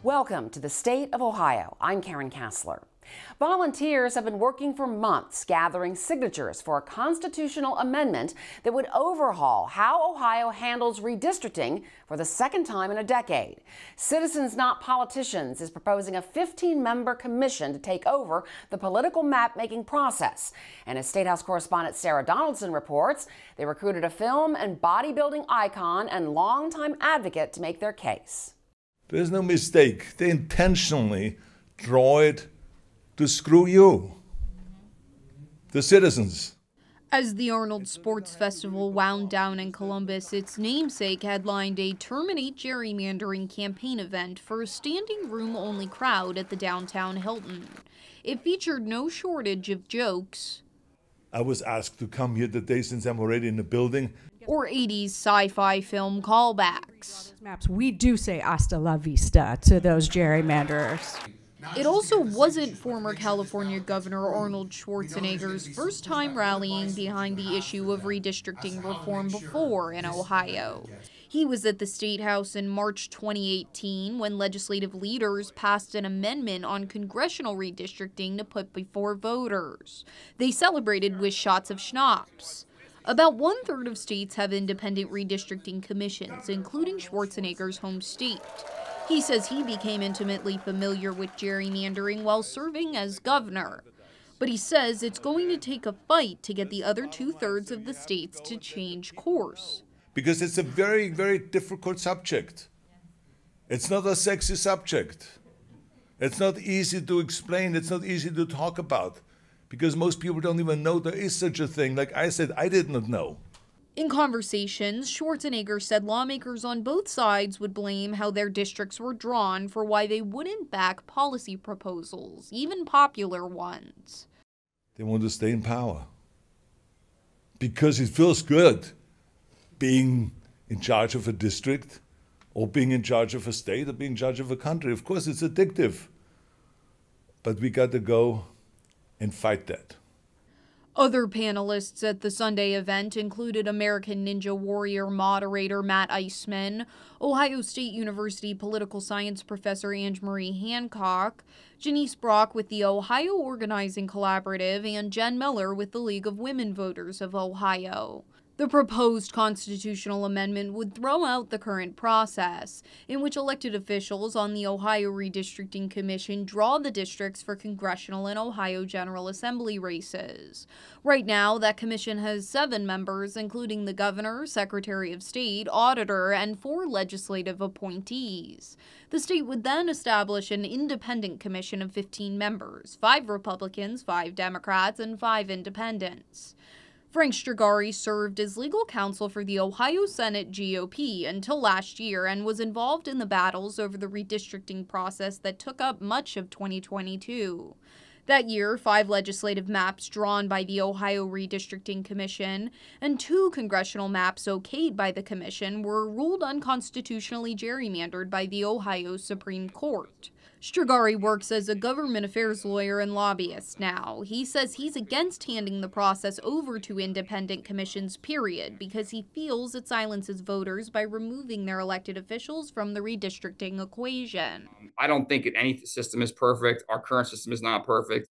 Welcome to the state of Ohio. I'm Karen Kassler. Volunteers have been working for months gathering signatures for a constitutional amendment that would overhaul how Ohio handles redistricting for the second time in a decade. Citizens Not Politicians is proposing a 15-member commission to take over the political map-making process. And as Statehouse correspondent Sarah Donaldson reports, they recruited a film and bodybuilding icon and longtime advocate to make their case. There's no mistake. They intentionally draw it to screw you, the citizens. As the Arnold Sports Festival wound down in Columbus, its namesake headlined a Terminate Gerrymandering campaign event for a standing room-only crowd at the downtown Hilton. It featured no shortage of jokes. I was asked to come here today since I'm already in the building. Or 80s sci-fi film callbacks. We do say hasta la vista to those gerrymanderers. It also wasn't former California Governor Arnold Schwarzenegger's first time rallying behind the issue of redistricting reform before in Ohio. He was at the Statehouse in March 2018 when legislative leaders passed an amendment on congressional redistricting to put before voters. They celebrated with shots of schnapps. About 1/3 of states have independent redistricting commissions, including Schwarzenegger's home state. He says he became intimately familiar with gerrymandering while serving as governor. But he says it's going to take a fight to get the other 2/3 of the states to change course. Because it's a very, very difficult subject. It's not a sexy subject. It's not easy to explain. It's not easy to talk about. Because most people don't even know there is such a thing. Like I said, I did not know. In conversations, Schwarzenegger said lawmakers on both sides would blame how their districts were drawn for why they wouldn't back policy proposals, even popular ones. They want to stay in power. Because it feels good being in charge of a district or being in charge of a state or being in charge of a country. Of course, it's addictive. But we got to go and fight that. Other panelists at the Sunday event included American Ninja Warrior moderator Matt Eisman, Ohio State University political science professor Anne-Marie Hancock, Janice Brock with the Ohio Organizing Collaborative, and Jen Miller with the League of Women Voters of Ohio. The proposed constitutional amendment would throw out the current process, in which elected officials on the Ohio Redistricting Commission draw the districts for congressional and Ohio General Assembly races. Right now, that commission has 7 members, including the governor, secretary of state, auditor, and 4 legislative appointees. The state would then establish an independent commission of 15 members, 5 Republicans, 5 Democrats, and 5 independents. Frank Strigari served as legal counsel for the Ohio Senate GOP until last year and was involved in the battles over the redistricting process that took up much of 2022. That year, 5 legislative maps drawn by the Ohio Redistricting Commission and 2 congressional maps okayed by the commission were ruled unconstitutionally gerrymandered by the Ohio Supreme Court. Strigari works as a government affairs lawyer and lobbyist now. He says he's against handing the process over to independent commissions, period, because he feels it silences voters by removing their elected officials from the redistricting equation. I don't think any system is perfect. Our current system is not perfect.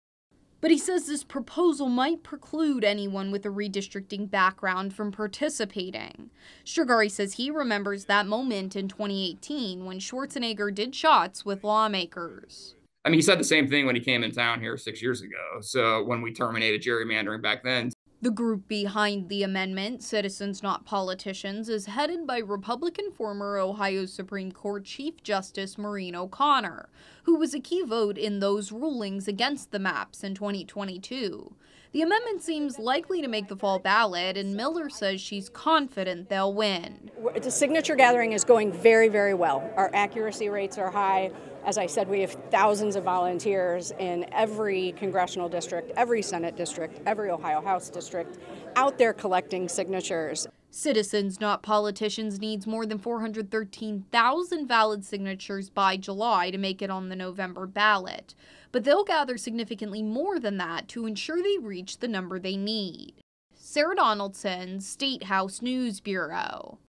But he says this proposal might preclude anyone with a redistricting background from participating. Strigari says he remembers that moment in 2018 when Schwarzenegger did shots with lawmakers. I mean, he said the same thing when he came in town here 6 years ago. So when we terminated gerrymandering back then. The group behind the amendment, Citizens Not Politicians, is headed by Republican former Ohio Supreme Court Chief Justice Maureen O'Connor, who was a key vote in those rulings against the maps in 2022. The amendment seems likely to make the fall ballot, and Miller says she's confident they'll win. The signature gathering is going very, very well. Our accuracy rates are high. As I said, we have thousands of volunteers in every congressional district, every Senate district, every Ohio House district out there collecting signatures. Citizens Not Politicians needs more than 413,000 valid signatures by July to make it on the November ballot. But they'll gather significantly more than that to ensure they reach the number they need. Sarah Donaldson, Statehouse News Bureau.